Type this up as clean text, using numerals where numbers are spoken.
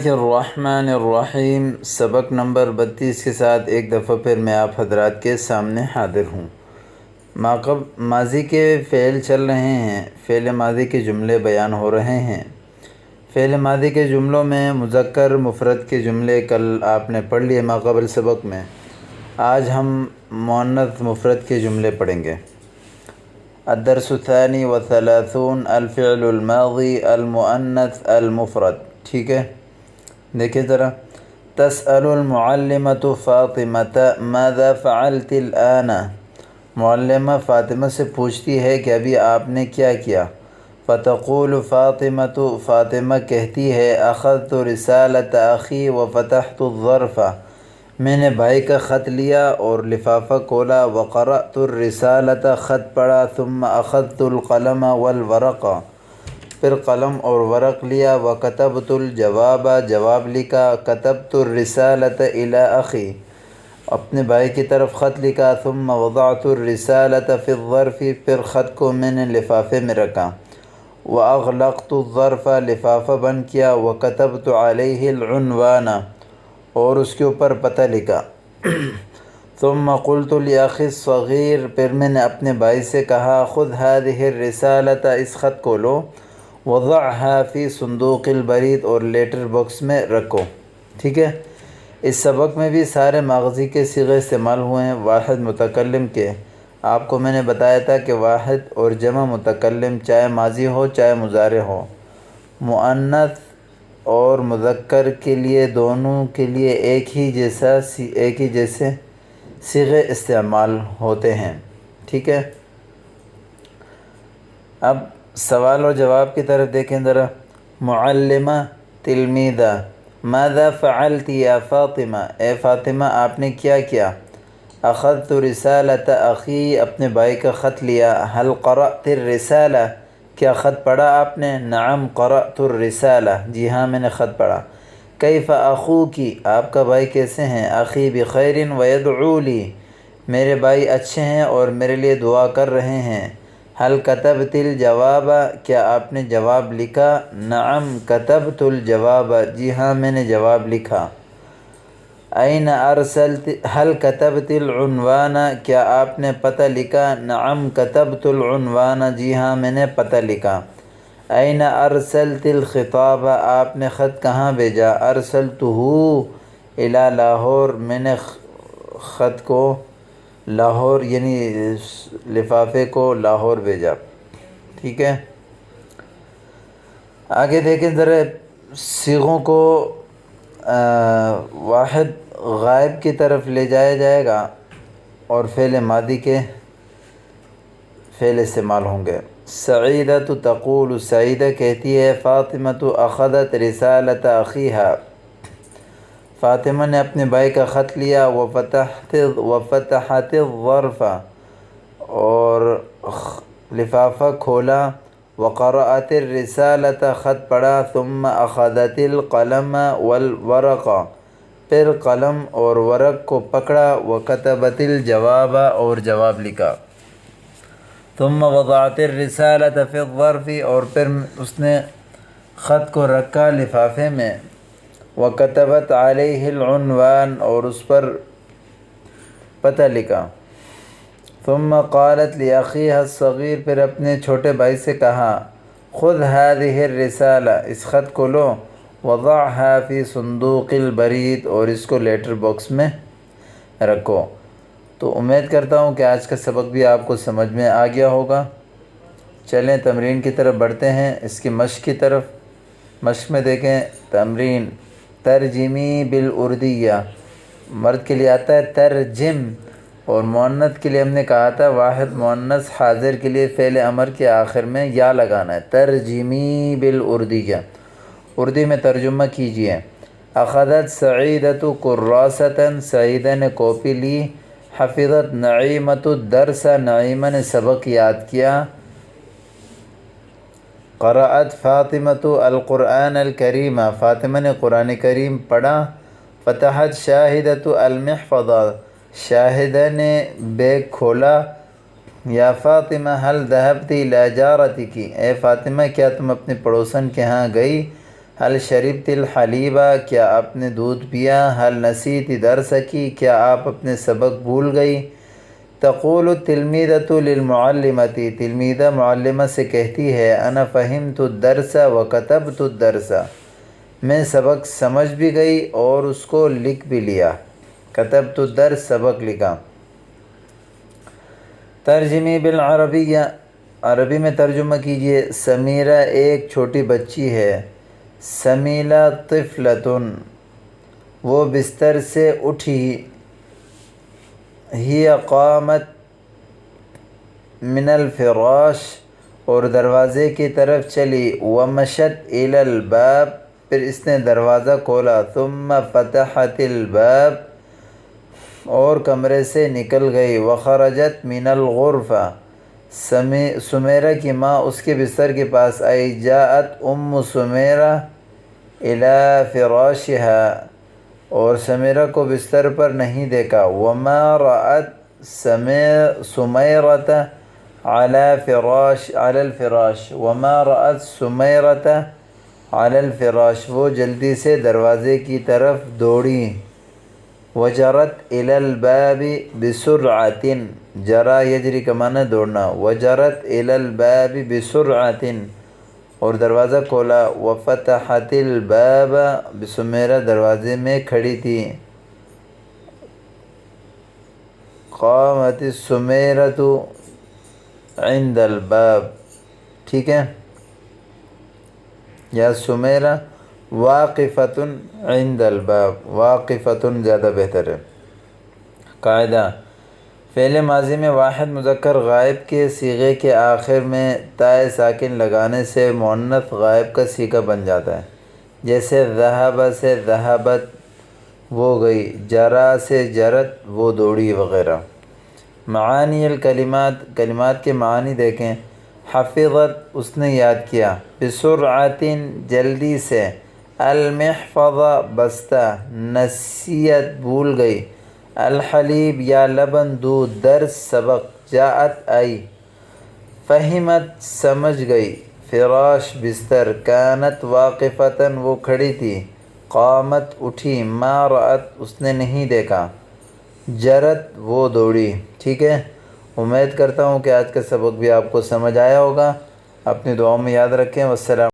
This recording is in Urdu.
الرحمن الرحیم۔ سبق نمبر 32 کے ساتھ ایک دفعہ پھر میں آپ حضرات کے سامنے حاضر ہوں۔ ماضی کے فعل چل رہے ہیں، فعل ماضی کے جملے بیان ہو رہے ہیں۔ فعل ماضی کے جملوں میں مذکر مفرد کے جملے کل آپ نے پڑھ لیے ماقبل سبق میں۔ آج ہم مؤنث مفرد کے جملے پڑھیں گے۔ الدرس الثانی والثلاثون الفعل الماضی المؤنث المفرد۔ ٹھیک ہے، دیکھیں ذرا۔ تسأل المعلمۃ فاطمۃ ماذا فعلت الآن؟ معلمہ فاطمہ سے پوچھتی ہے کہ ابھی آپ نے کیا کیا۔ فتقول فاطمۃ، فاطمہ کہتی ہے اخذت رسالۃ اخی وفتحت الظرف، میں نے بھائی کا خط لیا اور لفافہ کھولا۔ وقرأت الرسالۃ، خط پڑھا۔ ثم اخذت القلم والورق، پھر قلم اور ورق لیا۔ وکتبت الجواب، جواب لکھا۔ کتبت الرسالۃ الی اخی، اپنے بھائی کی طرف خط لکھا۔ ثم وضعت الرسالۃ فی الظرف، پھر خط کو میں نے لفافے میں رکھا۔ واغلقت الظرف، لفافہ بند کیا۔ وکتبت علیہ العنوان، اور اس کے اوپر پتہ لکھا۔ ثم قلت لاخی الصغیر، پھر میں نے اپنے بھائی سے کہا خذ هذه الرسالۃ، اس خط کو لو۔ وضعها فی صندوق البرید، اور لیٹر باکس میں رکھو۔ ٹھیک ہے، اس سبق میں بھی سارے ماضی کے صیغے استعمال ہوئے ہیں واحد متکلم کے۔ آپ کو میں نے بتایا تھا کہ واحد اور جمع متکلم چاہے ماضی ہو چاہے مضارع ہو، مؤنث اور مذکر کے لیے دونوں کے لیے ایک ہی جیسے صیغے استعمال ہوتے ہیں۔ ٹھیک ہے، اب سوال اور جواب کی طرف دیکھیں ذرا۔ معلمہ تلمیذہ، ماذا فعلت یا فاطمہ، اے فاطمہ آپ نے کیا کیا۔ اخذت رسالۃ اخی، اپنے بھائی کا خط لیا۔ هل قرأت الرسالہ، کیا خط پڑھا آپ نے۔ نعم قرأت الرسالہ، جی ہاں میں نے خط پڑھا۔ کیف اخوکی، آپ کا بھائی کیسے ہیں۔ اخی بخیر ویدعو لی، میرے بھائی اچھے ہیں اور میرے لیے دعا کر رہے ہیں۔ هل کتبت الجواب، کیا آپ نے جواب لکھا۔ نعم کتبت الجواب، جی ہاں میں نے جواب لکھا۔ این ارسلت، هل کتبت العنوان، کیا آپ نے پتہ لکھا۔ نعم کتبت العنوان، جی ہاں میں نے پتہ لکھا۔ این ارسلت الخطاب، آپ نے خط کہاں بھیجا۔ ارسلتہ الی لاہور، میں نے خط کو لاہور یعنی لفافے کو لاہور بھیجا۔ ٹھیک ہے، آگے دیکھیں ذرا۔ صیغوں کو واحد غائب کی طرف لے جایا جائے گا اور فعل ماضی کے فعل استعمال ہوں گے۔ سعیدۃ تقول، سعیدہ کہتی ہے فاطمۃ اخذت رسالۃ اخیہا، فاطمہ نے اپنے بھائی کا خط لیا۔ وفتحت الظرف، اور لفافہ کھولا۔ وقرأت الرسالۃ، خط پڑھا۔ ثم اخذت القلم والورق، پھر قلم اور ورق کو پکڑا۔ وکتبت الجواب، اور جواب لکھا۔ ثم وضعت الرسالۃ فی الظرف، اور پھر اس نے خط کو رکھا لفافے میں۔ وکتبت علیہ العنوان، اور اس پر پتہ لکھا۔ ثم قالت لاخیہا الصغیر، پھر اپنے چھوٹے بھائی سے کہا خذ هذه الرسالہ، اس خط کو لو۔ وضعها فی صندوق البرید، اور اس کو لیٹر باکس میں رکھو۔ تو امید کرتا ہوں کہ آج کا سبق بھی آپ کو سمجھ میں آ گیا ہوگا۔ چلیں تمرین کی طرف بڑھتے ہیں، اس کی مشق کی طرف۔ مشق میں دیکھیں تمرین، ترجمی بالاردیہ، مرد کے لیے آتا ہے ترجم، اور مؤنث کے لیے ہم نے کہا تھا واحد مؤنث حاضر کے لیے فعل امر کے آخر میں یا لگانا ہے۔ ترجمی بالاردیہ، اردو میں ترجمہ کیجئے۔ اخذت سعیدۃ کراست، سعیدہ نے کاپی لی۔ حفظت نعیمۃ الدرس، نعیمہ نے سبق یاد کیا۔ قرأت فاطمۃ القرآن الکریم، فاطمہ نے قرآن کریم پڑھا۔ فتحت شاہدۃ المحفظہ، شاہدہ نے بیگ کھولا۔ یا فاطمہ هل ذهبت الی جارتک، اے فاطمہ کیا تم اپنے پڑوسن کے ہاں گئی۔ حل شربت الحلیبہ، کیا آپ نے دودھ پیا؟ حل نسیت درسکی، کیا آپ اپنے سبق بھول گئی؟ تقول التلمیذۃ للمعلمۃ، تلمیذہ معلمہ سے کہتی ہے، انا فہمت الدرس وکتبت الدرس، میں سبق سمجھ بھی گئی اور اس کو لکھ بھی لیا۔ کتبت الدرس، سبق لکھا۔ ترجمی بالعربیہ، عربی میں ترجمہ کیجئے۔ سمیرہ ایک چھوٹی بچی ہے۔ سمیلہ طفلۃ، وہ بستر سے اٹھی۔ ہی قامت من الفراش، اور دروازے کی طرف چلی۔ ومشت الی الباب، پھر اس نے دروازہ کھولا۔ ثم فتحت الباب، اور کمرے سے نکل گئی۔ وخرجت من الغرفہ، سمیرہ کی ماں اس کے بستر کے پاس آئی۔ جاءت ام سمیرہ الی فراشہا، اور سمیرہ کو بستر پر نہیں دیکھا۔ وما رأت سمیرۃ علی الفراش، وما رأت سمیرۃ علی الفراش، وہ جلدی سے دروازے کی طرف دوڑی۔ وجرت الی الباب بسرعۃ، جرا یجری کا معنی دوڑنا۔ وجرت الی الباب بسرعۃ، اور دروازہ کھولا۔ وفتحت الباب، سمیرہ دروازے میں کھڑی تھی۔ قامت السمیرۃ عند الباب، ٹھیک ہے، یا سمیرہ واقفۃ عند الباب، واقفۃ زیادہ بہتر ہے۔ قاعدہ، فعل ماضی میں واحد مذکر غائب کے صیغے کے آخر میں تائے ساکن لگانے سے مؤنث غائب کا صیغہ بن جاتا ہے، جیسے ذہب سے ذہبت، وہ گئی، جرا سے جرت، وہ دوڑی، وغیرہ۔ معانی الکلمات، کلمات کے معنی دیکھیں۔ حفظت، اس نے یاد کیا۔ بسرعۃ، جلدی سے۔ المحفظ، بستہ۔ نسیت، بھول گئی۔ الحلیب یا لبن، دودھ۔ درس، سبق۔ جاءت، آئی۔ فہمت، سمجھ گئی۔ فراش، بستر۔ کانت واقفتاً، وہ کھڑی تھی۔ قامت، اٹھی۔ ما رأت، اس نے نہیں دیکھا۔ جرت، وہ دوڑی، ٹھیک ہے۔ امید کرتا ہوں کہ آج کا سبق بھی آپ کو سمجھ آیا ہوگا۔ اپنی دعاؤں میں یاد رکھیں۔ والسلام۔